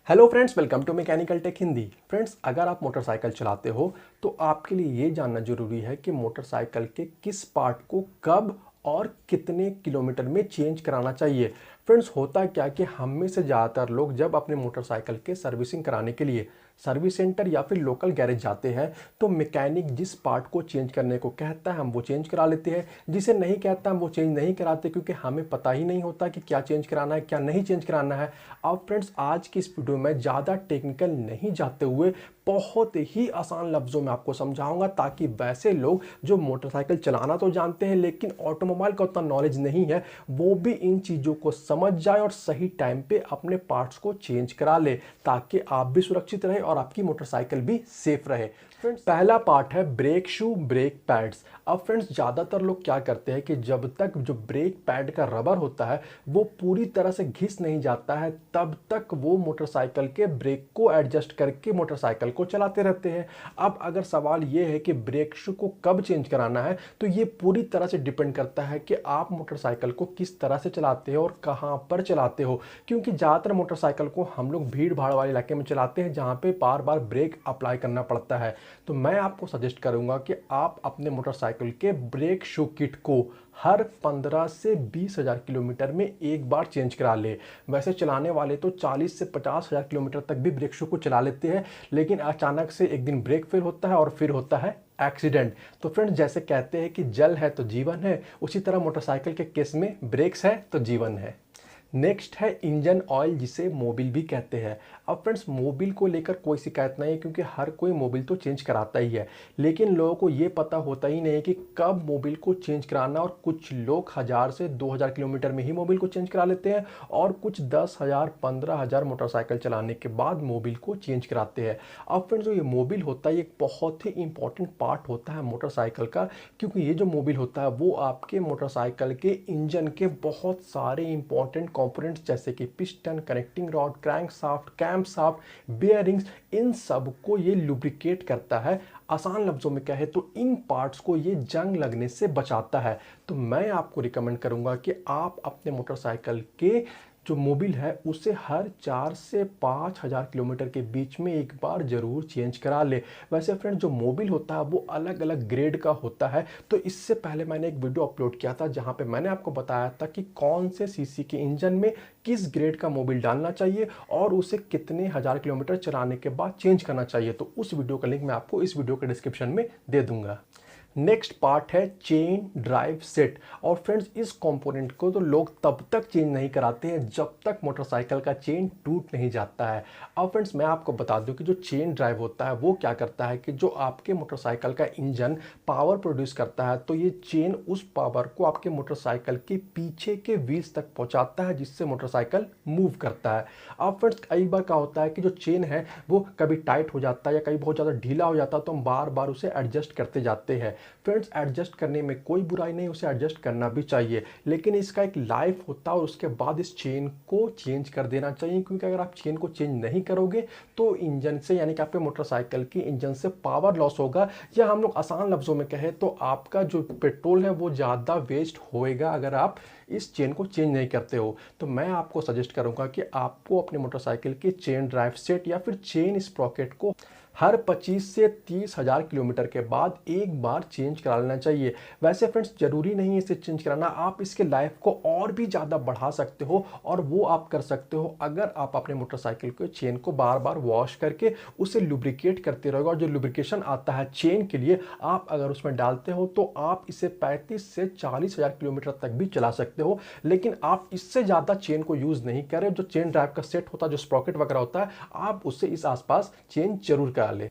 Hello friends, welcome to mechanical tech Hindi. Friends, अगर आप motorcycle चलाते हो तो आपके लिए ये जानना जरूरी है कि मोटरसाइकिल के किस पार्ट को कब और कितने किलोमीटर में चेंज कराना चाहिए। फ्रेंड्स, होता क्या कि हम में से ज़्यादातर लोग जब अपने मोटरसाइकिल के सर्विसिंग कराने के लिए सर्विस सेंटर या फिर लोकल गैरेज जाते हैं तो मैकेनिक जिस पार्ट को चेंज करने को कहता है हम वो चेंज करा लेते हैं, जिसे नहीं कहता हम वो चेंज नहीं कराते, क्योंकि हमें पता ही नहीं होता कि क्या चेंज कराना है क्या नहीं चेंज कराना है। अब फ्रेंड्स, आज की इस वीडियो में ज़्यादा टेक्निकल नहीं जाते हुए बहुत ही आसान लफ्ज़ों में आपको समझाऊंगा, ताकि वैसे लोग जो मोटरसाइकिल चलाना तो जानते हैं लेकिन ऑटोमोबाइल का उतना नॉलेज नहीं है, वो भी इन चीज़ों को समझ जाए और सही टाइम पे अपने पार्ट्स को चेंज करा ले, ताकि आप भी सुरक्षित रहे और आपकी मोटरसाइकिल भी सेफ रहे। फ्रेंड्स, पहला पार्ट है ब्रेक शू ब्रेक पैड्स। अब फ्रेंड्स, ज़्यादातर लोग क्या करते हैं कि जब तक जो ब्रेक पैड का रबर होता है वो पूरी तरह से घिस नहीं जाता है तब तक वो मोटरसाइकिल के ब्रेक को एडजस्ट करके मोटरसाइकिल को चलाते रहते हैं। अब अगर सवाल ये है कि ब्रेक शू को कब चेंज कराना है तो ये पूरी तरह से डिपेंड करता है कि आप मोटरसाइकिल को किस तरह से चलाते हो और कहाँ पर चलाते हो, क्योंकि ज़्यादातर मोटरसाइकिल को हम लोग भीड़ भाड़ वाले इलाके में चलाते हैं जहाँ पे बार बार ब्रेक अप्लाई करना पड़ता है। तो मैं आपको सजेस्ट करूंगा कि आप अपने मोटरसाइकिल के ब्रेक शू किट को हर 15 से 20,000 किलोमीटर में एक बार चेंज करा ले। वैसे चलाने वाले तो 40 से 50,000 किलोमीटर तक भी ब्रेक शू को चला लेते हैं, लेकिन अचानक से एक दिन ब्रेक फेल होता है और फिर होता है एक्सीडेंट। तो फ्रेंड्स, जैसे कहते हैं कि जल है तो जीवन है, उसी तरह मोटरसाइकिल के केस में ब्रेक्स है तो जीवन है। नेक्स्ट है इंजन ऑयल, जिसे मोबिल भी कहते हैं। अब फ्रेंड्स, मोबिल को लेकर कोई शिकायत नहीं है क्योंकि हर कोई मोबिल तो चेंज कराता ही है, लेकिन लोगों को ये पता होता ही नहीं है कि कब मोबिल को चेंज कराना। और कुछ लोग 1000 से 2000 किलोमीटर में ही मोबिल को चेंज करा लेते हैं और कुछ 10,000 15,000 मोटरसाइकिल चलाने के बाद मोबिल को चेंज कराते हैं। अब फ्रेंड्स, जो ये मोबिल होता है ये एक बहुत ही इंपॉर्टेंट पार्ट होता है मोटरसाइकिल का, क्योंकि ये जो मोबिल होता है वो आपके मोटरसाइकिल के इंजन के बहुत सारे इंपॉर्टेंट कंपोनेंट्स जैसे कि piston, connecting rod, crankshaft, camshaft, bearings, इन सब को ये लुब्रिकेट करता है। आसान लफ्जों में कहे तो इन पार्ट्स को ये जंग लगने से बचाता है। तो मैं आपको रिकमेंड करूंगा कि आप अपने मोटरसाइकिल के जो मोबिल है उसे हर 4 से 5,000 किलोमीटर के बीच में एक बार जरूर चेंज करा ले। वैसे फ्रेंड, जो मोबिल होता है वो अलग अलग ग्रेड का होता है, तो इससे पहले मैंने एक वीडियो अपलोड किया था जहां पे मैंने आपको बताया था कि कौन से सीसी के इंजन में किस ग्रेड का मोबिल डालना चाहिए और उसे कितने हजार किलोमीटर चलाने के बाद चेंज करना चाहिए। तो उस वीडियो का लिंक मैं आपको इस वीडियो के डिस्क्रिप्शन में दे दूंगा। नेक्स्ट पार्ट है चेन ड्राइव सेट। और फ्रेंड्स, इस कंपोनेंट को तो लोग तब तक चेंज नहीं कराते हैं जब तक मोटरसाइकिल का चेन टूट नहीं जाता है। अब फ्रेंड्स, मैं आपको बता दूं कि जो चेन ड्राइव होता है वो क्या करता है कि जो आपके मोटरसाइकिल का इंजन पावर प्रोड्यूस करता है तो ये चेन उस पावर को आपके मोटरसाइकिल के पीछे के व्हील्स तक पहुंचाता है, जिससे मोटरसाइकिल मूव करता है। अब फ्रेंड्स, कई बार क्या होता है कि जो चेन है वो कभी टाइट हो जाता है या कभी बहुत ज़्यादा ढीला हो जाता है, तो हम बार बार उसे एडजस्ट करते जाते हैं। फ्रेंड्स, एडजस्ट करने में कोई बुराई नहीं, उसे एडजस्ट करना भी चाहिए, लेकिन इसका एक लाइफ होता है और उसके बाद इस चेन को चेंज कर देना चाहिए, क्योंकि अगर आप चेन को चेंज नहीं करोगे तो इंजन से यानी कि आपके मोटरसाइकिल की इंजन से पावर लॉस होगा, या हम लोग आसान लफ्जों में कहें तो आपका जो पेट्रोल है वो ज़्यादा वेस्ट होएगा अगर आप इस चेन को चेंज नहीं करते हो। तो मैं आपको सजेस्ट करूंगा कि आपको अपने मोटरसाइकिल के चेन ड्राइव सेट या फिर चेन स्प्रॉकेट को हर 25 से 30,000 किलोमीटर के बाद एक बार चेंज करा लेना चाहिए। वैसे फ्रेंड्स, जरूरी नहीं है इसे चेंज कराना, आप इसके लाइफ को और भी ज़्यादा बढ़ा सकते हो, और वो आप कर सकते हो अगर आप अपने मोटरसाइकिल के चेन को बार बार वॉश करके उसे लुब्रिकेट करते रहोगे। और जो लुब्रिकेशन आता है चेन के लिए आप अगर उसमें डालते हो तो आप इसे 35 से 40,000 किलोमीटर तक भी चला सकते हो, लेकिन आप इससे ज़्यादा चेन को यूज़ नहीं करें। जो चेन ड्राइव का सेट होता है, जो स्प्रॉकेट वगैरह होता है, आप उससे इस आसपास चेन जरूर करा ले।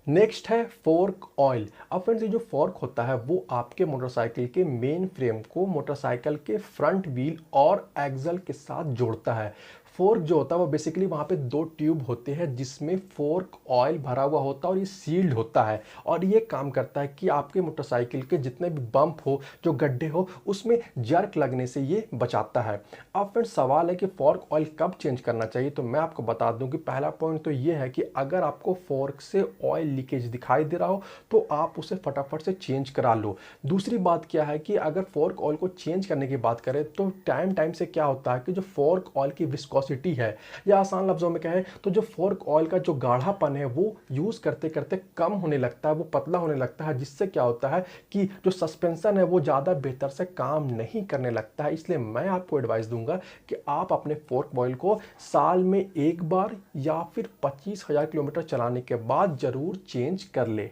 नेक्स्ट है फोर्क ऑयल। अब फ्रेंड्स, ये जो फोर्क होता है वो आपके मोटरसाइकिल के मेन फ्रेम को मोटरसाइकिल के फ्रंट व्हील और एक्सल के साथ जोड़ता है। फोर्क जो होता है वो बेसिकली वहाँ पे दो ट्यूब होते हैं जिसमें फोर्क ऑयल भरा हुआ होता है और ये सील्ड होता है, और ये काम करता है कि आपके मोटरसाइकिल के जितने भी बम्प हो, जो गड्ढे हो, उसमें जर्क लगने से ये बचाता है। अब फ्रेंड्स, सवाल है कि फोर्क ऑयल कब चेंज करना चाहिए, तो मैं आपको बता दूं कि पहला पॉइंट तो ये है कि अगर आपको फोर्क से ऑयल लीकेज दिखाई दे रहा हो तो आप उसे फटाफट से चेंज करा लो। दूसरी बात क्या है कि अगर फोर्क ऑयल को चेंज करने की बात करें तो टाइम टाइम से क्या होता है कि जो फोर्क ऑयल की विस्कोसिटी विस्कोसिटी है, या आसान लफ्ज़ों में कहें तो जो फोर्क ऑयल का जो गाढ़ापन है वो यूज़ करते करते कम होने लगता है, वो पतला होने लगता है, जिससे क्या होता है कि जो सस्पेंशन है वो ज़्यादा बेहतर से काम नहीं करने लगता है। इसलिए मैं आपको एडवाइस दूंगा कि आप अपने फोर्क ऑयल को साल में एक बार या फिर 25,000 किलोमीटर चलाने के बाद ज़रूर चेंज कर ले।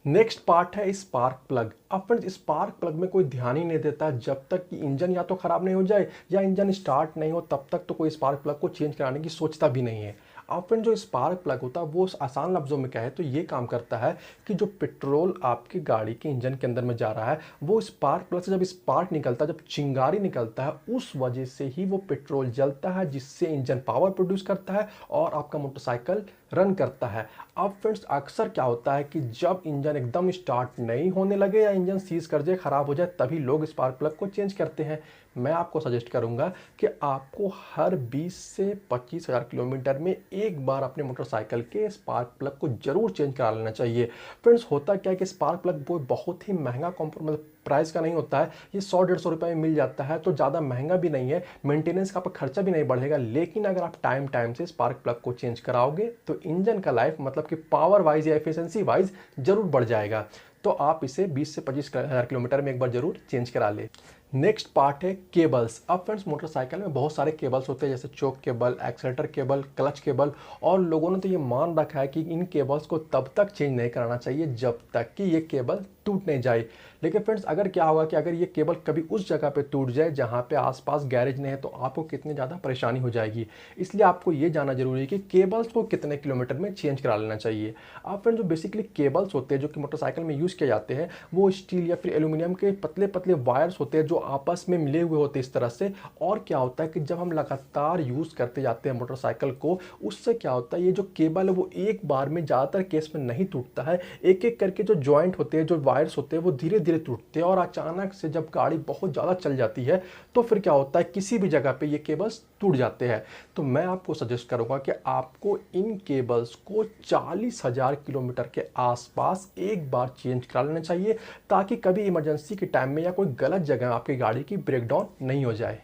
नेक्स्ट पार्ट है स्पार्क प्लग। अब फ्रेंड्स स्पार्क प्लग में कोई ध्यान ही नहीं देता जब तक कि इंजन या तो ख़राब नहीं हो जाए या इंजन स्टार्ट नहीं हो, तब तक तो कोई स्पार्क प्लग को चेंज कराने की सोचता भी नहीं है। अब फ्रेंड जो स्पार्क प्लग होता है वो आसान लफ्ज़ों में कहे तो ये काम करता है कि जो पेट्रोल आपकी गाड़ी के इंजन के अंदर में जा रहा है वो स्पार्क प्लग से जब स्पार्क निकलता है, जब चिंगारी निकलता है, उस वजह से ही वो पेट्रोल जलता है, जिससे इंजन पावर प्रोड्यूस करता है और आपका मोटरसाइकिल रन करता है। अब फ्रेंड्स अक्सर क्या होता है कि जब इंजन एकदम स्टार्ट नहीं होने लगे या इंजन सीज कर जाए, ख़राब हो जाए, तभी लोग स्पार्क प्लग को चेंज करते हैं। मैं आपको सजेस्ट करूंगा कि आपको हर 20 से 25,000 किलोमीटर में एक बार अपने मोटरसाइकिल के स्पार्क प्लग को जरूर चेंज करा लेना चाहिए। फ्रेंड्स होता क्या है कि स्पार्क प्लग वो बहुत ही महंगा मतलब प्राइस का नहीं होता है, ये 100-150 रुपये में मिल जाता है, तो ज़्यादा महंगा भी नहीं है, मेंटेनेंस का आपका खर्चा भी नहीं बढ़ेगा। लेकिन अगर आप टाइम टाइम से स्पार्क प्लग को चेंज कराओगे तो इंजन का लाइफ मतलब कि पावर वाइज या एफिशिएंसी वाइज जरूर बढ़ जाएगा। तो आप इसे 20 से 25,000 किलोमीटर में एक बार जरूर चेंज करा ले। नेक्स्ट पार्ट है केबल्स। अब फ्रेंड्स मोटरसाइकिल में बहुत सारे केबल्स होते हैं, जैसे choke cable, accelerator cable, clutch cable, और लोगों ने तो ये मान रखा है कि इन केबल्स को तब तक चेंज नहीं कराना चाहिए जब तक कि ये केबल टूट नहीं जाए। लेकिन फ्रेंड्स अगर क्या होगा कि अगर ये केबल कभी उस जगह पे टूट जाए जहाँ पे आसपास गैरेज नहीं है तो आपको कितनी ज़्यादा परेशानी हो जाएगी। इसलिए आपको ये जानना जरूरी है कि केबल्स को कितने किलोमीटर में चेंज करा लेना चाहिए। आप फ्रेंड्स जो बेसिकली केबल्स होते हैं जो कि मोटरसाइकिल में यूज़ किए जाते हैं वो स्टील या फिर एल्यूमिनियम के पतले पतले वायर्स होते हैं जो आपस में मिले हुए होते हैं इस तरह से। और क्या होता है कि जब हम लगातार यूज़ करते जाते हैं मोटरसाइकिल को, उससे क्या होता है ये जो केबल है वो एक बार में ज़्यादातर केस में नहीं टूटता है, एक एक करके जो जॉइंट होते हैं, जो वायर्स होते हैं वो धीरे धीरे टूटते हैं। और अचानक से जब गाड़ी बहुत ज़्यादा चल जाती है तो फिर क्या होता है किसी भी जगह पे ये केबल्स टूट जाते हैं। तो मैं आपको सजेस्ट करूंगा कि आपको इन केबल्स को 40,000 किलोमीटर के आसपास एक बार चेंज करा लेना चाहिए, ताकि कभी इमरजेंसी के टाइम में या कोई गलत जगह आपकी गाड़ी की ब्रेकडाउन नहीं हो जाए।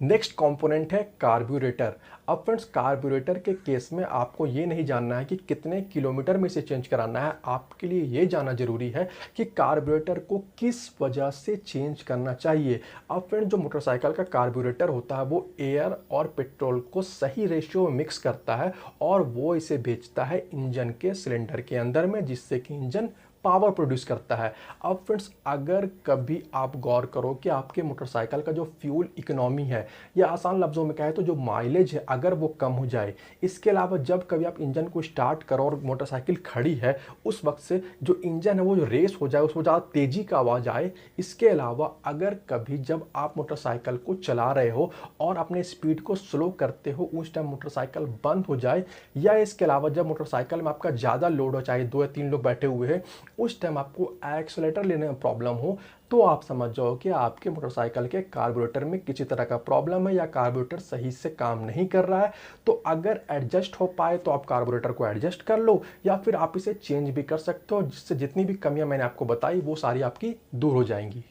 नेक्स्ट कंपोनेंट है कार्ब्यूरेटर। अब फ्रेंड्स कार्ब्यूरेटर के केस में आपको ये नहीं जानना है कि कितने किलोमीटर में इसे चेंज कराना है, आपके लिए ये जानना जरूरी है कि कार्ब्यूरेटर को किस वजह से चेंज करना चाहिए। अब फ्रेंड्स जो मोटरसाइकिल का कार्ब्यूरेटर होता है वो एयर और पेट्रोल को सही रेशियो में मिक्स करता है और वो इसे भेजता है इंजन के सिलेंडर के अंदर में, जिससे कि इंजन पावर प्रोड्यूस करता है। अब फ्रेंड्स अगर कभी आप गौर करो कि आपके मोटरसाइकिल का जो फ्यूल इकोनॉमी है या आसान लफ्ज़ों में कहे तो जो माइलेज है अगर वो कम हो जाए, इसके अलावा जब कभी आप इंजन को स्टार्ट करो और मोटरसाइकिल खड़ी है उस वक्त से जो इंजन है वो जो रेस हो जाए, उसमें ज़्यादा तेज़ी का आवाज़ आए। इसके अलावा अगर कभी जब आप मोटरसाइकिल को चला रहे हो और अपने स्पीड को स्लो करते हो उस टाइम मोटरसाइकिल बंद हो जाए, या इसके अलावा जब मोटरसाइकिल में आपका ज़्यादा लोड हो, चाहे 2 या 3 लोग बैठे हुए हैं, उस टाइम आपको एक्सेलेरेटर लेने में प्रॉब्लम हो, तो आप समझ जाओ कि आपके मोटरसाइकिल के कार्बोरेटर में किसी तरह का प्रॉब्लम है या कार्बोरेटर सही से काम नहीं कर रहा है। तो अगर एडजस्ट हो पाए तो आप कार्बोरेटर को एडजस्ट कर लो, या फिर आप इसे चेंज भी कर सकते हो, जिससे जितनी भी कमियां मैंने आपको बताई वो सारी आपकी दूर हो जाएंगी।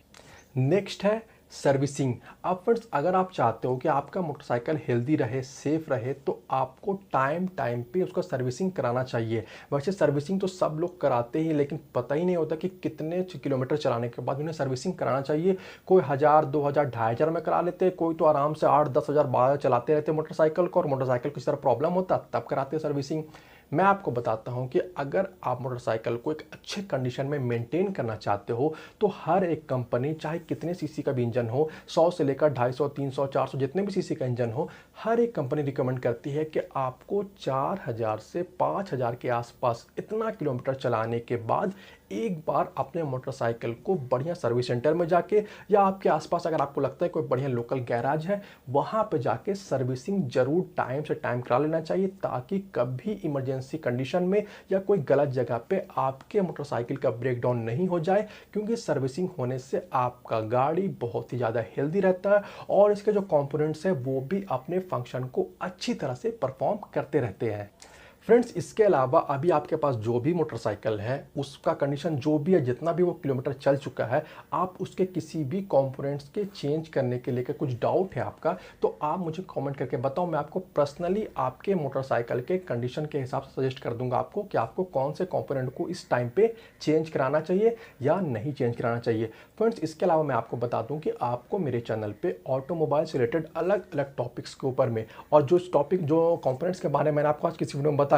नेक्स्ट है सर्विसिंग। अब फ्रेंड्स अगर आप चाहते हो कि आपका मोटरसाइकिल हेल्दी रहे, सेफ रहे, तो आपको टाइम टाइम पे उसका सर्विसिंग कराना चाहिए। वैसे सर्विसिंग तो सब लोग कराते ही, लेकिन पता ही नहीं होता कि कितने किलोमीटर चलाने के बाद उन्हें सर्विसिंग कराना चाहिए। कोई 1000, 2000, 2500 में करा लेते, कोई तो आराम से 8-10 हज़ार 12 चलाते रहते मोटरसाइकिल को, और मोटरसाइकिल को इस तरह प्रॉब्लम होता तब कराते सर्विसिंग। मैं आपको बताता हूं कि अगर आप मोटरसाइकिल को एक अच्छे कंडीशन में मेंटेन करना चाहते हो तो हर एक कंपनी चाहे कितने सीसी का भी इंजन हो, 100 से लेकर 250, 300, 400 जितने भी सीसी का इंजन हो, हर एक कंपनी रिकमेंड करती है कि आपको 4000 से 5000 के आसपास इतना किलोमीटर चलाने के बाद एक बार अपने मोटरसाइकिल को बढ़िया सर्विस सेंटर में जाके, या आपके आसपास अगर आपको लगता है कोई बढ़िया लोकल गैराज है वहां पे जाके सर्विसिंग जरूर टाइम से टाइम करा लेना चाहिए, ताकि कभी इमरजेंसी कंडीशन में या कोई गलत जगह पे आपके मोटरसाइकिल का ब्रेकडाउन नहीं हो जाए। क्योंकि सर्विसिंग होने से आपका गाड़ी बहुत ही ज़्यादा हेल्दी रहता है और इसके जो कंपोनेंट्स है वो भी अपने फंक्शन को अच्छी तरह से परफॉर्म करते रहते हैं। फ्रेंड्स इसके अलावा अभी आपके पास जो भी मोटरसाइकिल है उसका कंडीशन जो भी है, जितना भी वो किलोमीटर चल चुका है, आप उसके किसी भी कंपोनेंट्स के चेंज करने के लेकर कुछ डाउट है आपका, तो आप मुझे कमेंट करके बताओ। मैं आपको पर्सनली आपके मोटरसाइकिल के कंडीशन के हिसाब से सजेस्ट कर दूंगा आपको कि आपको कौन से कंपोनेंट को इस टाइम पे चेंज कराना चाहिए या नहीं चेंज कराना चाहिए। फ्रेंड्स इसके अलावा मैं आपको बता दूं कि आपको मेरे चैनल पे ऑटोमोबाइल से रिलेटेड अलग अलग टॉपिक्स के ऊपर में, और जो टॉपिक जो कंपोनेंट्स के बारे में मैंने आपको आज किसी वीडियो में बताया,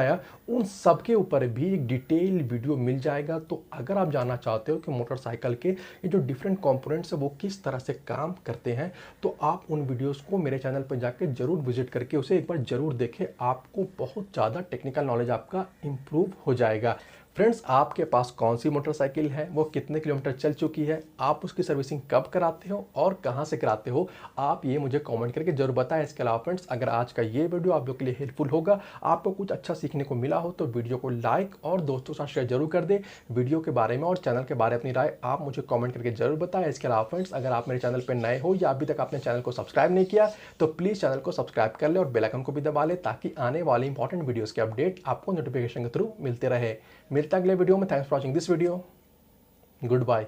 उन सब के ऊपर भी एक डिटेल वीडियो मिल जाएगा। तो अगर आप जानना चाहते हो कि मोटरसाइकिल के ये जो डिफरेंट कंपोनेंट्स है वो किस तरह से काम करते हैं, तो आप उन वीडियोस को मेरे चैनल पर जाकर जरूर विजिट करके उसे एक बार जरूर देखें। आपको बहुत ज़्यादा टेक्निकल नॉलेज आपका इंप्रूव हो जाएगा। फ्रेंड्स आपके पास कौन सी मोटरसाइकिल है, वो कितने किलोमीटर चल चुकी है, आप उसकी सर्विसिंग कब कराते हो और कहां से कराते हो, आप ये मुझे कमेंट करके जरूर बताएं। इसके अलावा फ्रेंड्स अगर आज का ये वीडियो आप लोग के लिए हेल्पफुल होगा, आपको कुछ अच्छा सीखने को मिला हो, तो वीडियो को लाइक और दोस्तों के साथ शेयर जरूर कर दें। वीडियो के बारे में और चैनल के बारे में अपनी राय आप मुझे कॉमेंट करके जरूर बताएं। इसके अलावा फ्रेंड्स अगर आप मेरे चैनल पर नए हो या अभी तक आपने चैनल को सब्सक्राइब नहीं किया, तो प्लीज़ चैनल को सब्सक्राइब कर ले और बेल आइकन को भी दबा ले, ताकि आने वाले इंपॉर्टेंट वीडियोज़ के अपडेट आपको नोटिफिकेशन के थ्रू मिलते रहे। मिलता है अगले वीडियो में। Thanks for watching this video. Good bye.